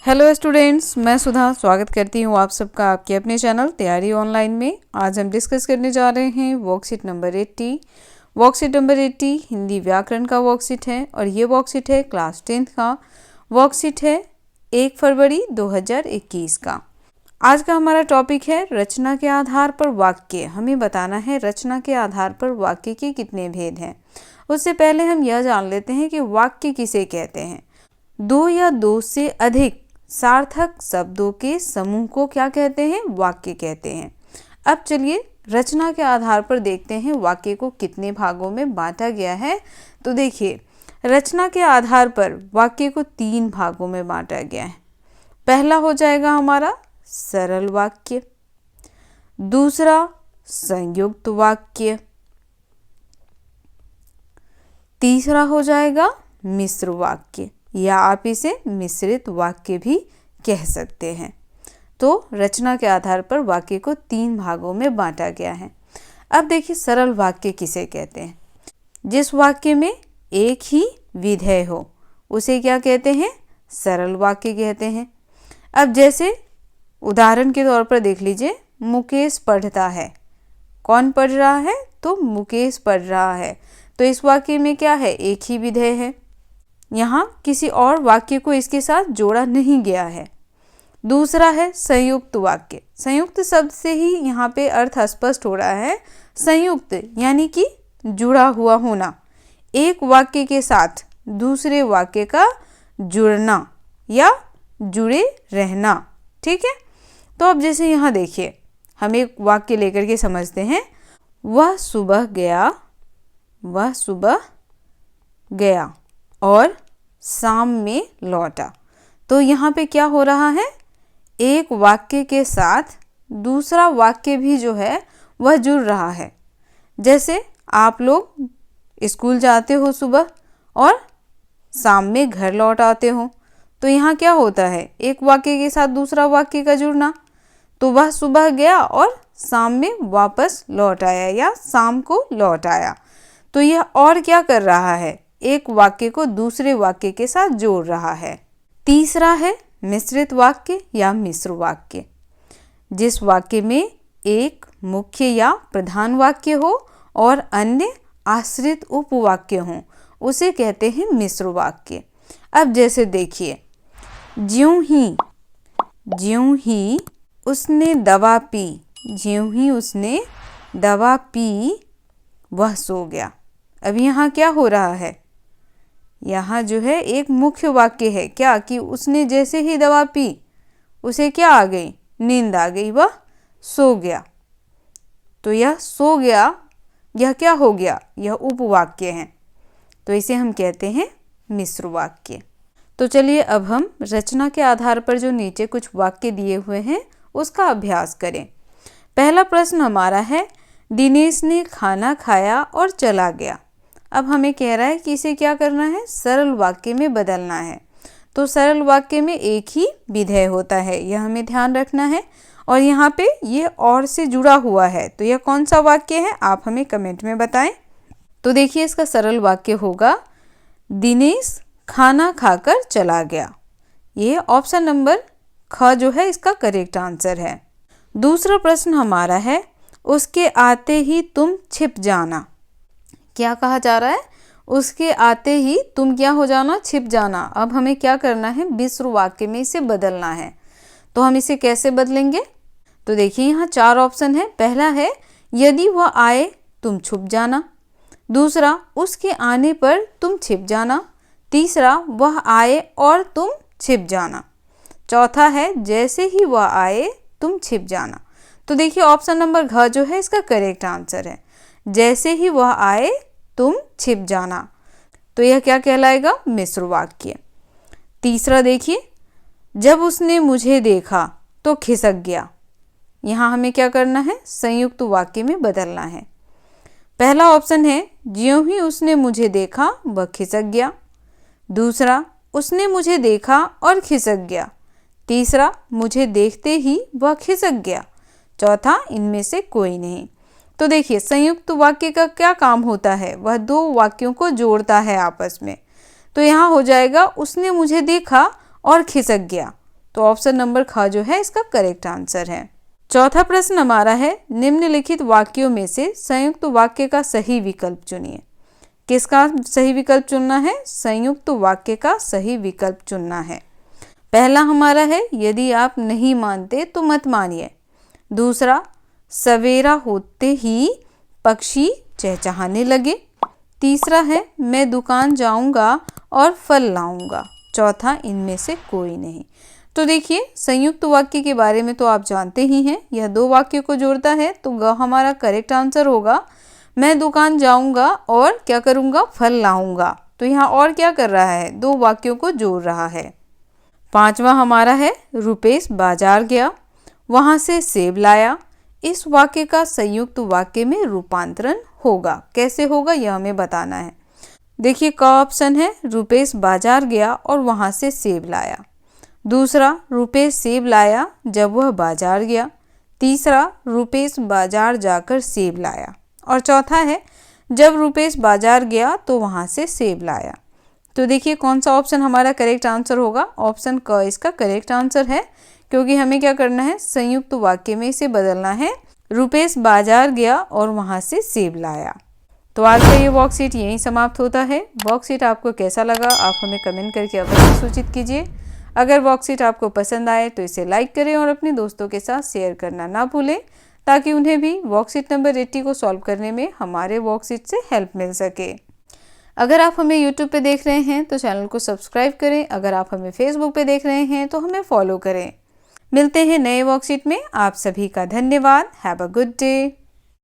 Hello students, मैं सुधा स्वागत करती हूँ आप सबका आपके अपने चैनल तैयारी ऑनलाइन में। आज हम डिस्कस करने जा रहे हैं worksheet number 80। Worksheet number 80 Hindi व्याकरण का वर्कशीट है और ये वर्कशीट है क्लास 10th का वर्कशीट है 1 फरवरी 2021 का। आज का हमारा टॉपिक है रचना के आधार पर वाक्य। हमें बताना है रचना के आधार पर वाक्य के कितने भेद हैं। उससे पहले हम यह जान लेते हैं कि वाक्य किसे कहते हैं। दो या दो से अधिक सार्थक शब्दों के समूह को क्या कहते हैं? वाक्य कहते हैं। अब चलिए रचना के आधार पर देखते हैं वाक्य को कितने भागों में बांटा गया है। तो देखिए, रचना के आधार पर वाक्य को 3 भागों में बांटा गया है। पहला हो जाएगा हमारा सरल वाक्य, दूसरा संयुक्त वाक्य, तीसरा हो जाएगा मिश्र वाक्य या आप इसे मिश्रित वाक्य भी कह सकते हैं। तो रचना के आधार पर वाक्य को 3 भागों में बांटा गया है। अब देखिए सरल वाक्य किसे कहते हैं? जिस वाक्य में एक ही विधेय हो उसे क्या कहते हैं? सरल वाक्य कहते हैं। अब जैसे उदाहरण के तौर पर देख लीजिए, मुकेश पढ़ता है। कौन पढ़ रहा है? तो मुकेश पढ़ रहा है। तो इस वाक्य में क्या है? एक ही विधेय है। यहाँ किसी और वाक्य को इसके साथ जोड़ा नहीं गया है। दूसरा है संयुक्त वाक्य। संयुक्त शब्द से ही यहाँ पे अर्थ स्पष्ट हो रहा है। संयुक्त यानी कि जुड़ा हुआ होना, एक वाक्य के साथ दूसरे वाक्य का जुड़ना या जुड़े रहना। ठीक है। तो अब जैसे यहाँ देखिए, हम एक वाक्य लेकर के समझते हैं। वह सुबह गया और शाम में लौटा। तो यहाँ पे क्या हो रहा है? एक वाक्य के साथ दूसरा वाक्य भी जो है वह जुड़ रहा है। जैसे आप लोग स्कूल जाते हो सुबह और शाम में घर लौट आते हो। तो यहाँ क्या होता है? एक वाक्य के साथ दूसरा वाक्य का जुड़ना। तो वह सुबह गया और शाम में वापस लौट आया या शाम को लौट आया। तो यह और क्या कर रहा है? एक वाक्य को दूसरे वाक्य के साथ जोड़ रहा है। तीसरा है मिश्रित वाक्य या मिश्र वाक्य। जिस वाक्य में एक मुख्य या प्रधान वाक्य हो और अन्य आश्रित उपवाक्य हों उसे कहते हैं मिश्र वाक्य। अब जैसे देखिए, ज्यों ही उसने दवा पी वह सो गया। अब यहाँ क्या हो रहा है? यहाँ जो है एक मुख्य वाक्य है क्या कि उसने जैसे ही दवा पी उसे क्या आ गई? नींद आ गई, वह सो गया। तो यह सो गया, यह क्या हो गया? यह उपवाक्य है। तो इसे हम कहते हैं मिश्र वाक्य। तो चलिए अब हम रचना के आधार पर जो नीचे कुछ वाक्य दिए हुए हैं उसका अभ्यास करें। पहला प्रश्न हमारा है, दिनेश ने खाना खाया और चला गया। अब हमें कह रहा है कि इसे क्या करना है? सरल वाक्य में बदलना है। तो सरल वाक्य में एक ही विधेय होता है, यह हमें ध्यान रखना है। और यहाँ पे ये और से जुड़ा हुआ है। तो यह कौन सा वाक्य है? आप हमें कमेंट में बताएं। तो देखिए इसका सरल वाक्य होगा, दिनेश खाना खाकर चला गया। ये ऑप्शन नंबर ख जो है इसका करेक्ट आंसर है। दूसरा प्रश्न हमारा है, उसके आते ही तुम छिप जाना। क्या कहा जा रहा है? उसके आते ही तुम क्या हो जाना? छिप जाना। अब हमें क्या करना है? मिश्र वाक्य में इसे बदलना है। तो हम इसे कैसे बदलेंगे? तो देखिए यहाँ 4 ऑप्शन है। पहला है, यदि वह आए तुम छुप जाना। दूसरा, उसके आने पर तुम छिप जाना। तीसरा, वह आए और तुम छिप जाना। चौथा है, जैसे ही वह आए तुम छिप जाना। तो देखिए ऑप्शन नंबर घ जो है इसका करेक्ट आंसर है। जैसे ही वह आए तुम छिप जाना। तो यह क्या कहलाएगा? मिश्र वाक्य। तीसरा देखिए, जब उसने मुझे देखा तो खिसक गया। यहाँ हमें क्या करना है? संयुक्त वाक्य में बदलना है। पहला ऑप्शन है, ज्यों ही उसने मुझे देखा वह खिसक गया। दूसरा, उसने मुझे देखा और खिसक गया। तीसरा, मुझे देखते ही वह खिसक गया। चौथा, इनमें से कोई नहीं। तो देखिए संयुक्त वाक्य का क्या काम होता है? वह 2 वाक्यों को जोड़ता है आपस में। तो यहाँ हो जाएगा, उसने मुझे देखा और खिसक गया। तो ऑप्शन नंबर ख जो है इसका करेक्ट आंसर है। चौथा प्रश्न हमारा है, निम्नलिखित वाक्यों में से संयुक्त वाक्य का सही विकल्प चुनिए। किसका सही विकल्प चुनना है? संयुक्त वाक्य का सही विकल्प चुनना है। पहला हमारा है, यदि आप नहीं मानते तो मत मानिए। दूसरा, सवेरा होते ही पक्षी चहचहाने लगे। तीसरा है, मैं दुकान जाऊंगा और फल लाऊंगा। चौथा, इनमें से कोई नहीं। तो देखिए, संयुक्त वाक्य के बारे में तो आप जानते ही हैं, यह दो वाक्यों को जोड़ता है, तो ग हमारा करेक्ट आंसर होगा मैं दुकान जाऊंगा और क्या करूंगा? फल लाऊंगा। तो यहाँ और क्या कर रहा है? दो वाक्यों को जोड़ रहा है। पांचवा हमारा है, रुपेश बाजार गया, वहां से सेब लाया। इस वाक्य का संयुक्त वाक्य में रूपांतरण होगा। कैसे होगा यह हमें बताना है। देखिए, क ऑप्शन है, रुपेश बाजार गया और वहां से सेब लाया। दूसरा, रुपेश सेब लाया जब वह बाजार गया। तीसरा, रुपेश बाजार जाकर सेब लाया। और चौथा है, जब रुपेश बाजार गया तो वहां से सेब लाया। तो देखिए, कौन सा ऑप्शन हमारा करेक्ट आंसर होगा? ऑप्शन क इसका करेक्ट आंसर है, क्योंकि हमें क्या करना है? संयुक्त वाक्य में इसे बदलना है, रुपेश बाजार गया और वहां से सेब लाया। तो आज का ये वर्कशीट यहीं समाप्त होता है। वर्कशीट आपको कैसा लगा आप हमें कमेंट करके अवश्य सूचित कीजिए। अगर वर्कशीट आपको पसंद आए तो इसे लाइक करें और अपने दोस्तों के साथ शेयर करना ना भूलें, ताकि उन्हें भी वर्कशीट नंबर 80 को सॉल्व करने में हमारे वर्कशीट से हेल्प मिल सके। अगर आप हमें यूट्यूब पे देख रहे हैं तो चैनल को सब्सक्राइब करें। अगर आप हमें फेसबुक पे देख रहे हैं तो हमें फॉलो करें। मिलते हैं नए वर्कशीट में। आप सभी का धन्यवाद। Have a good day.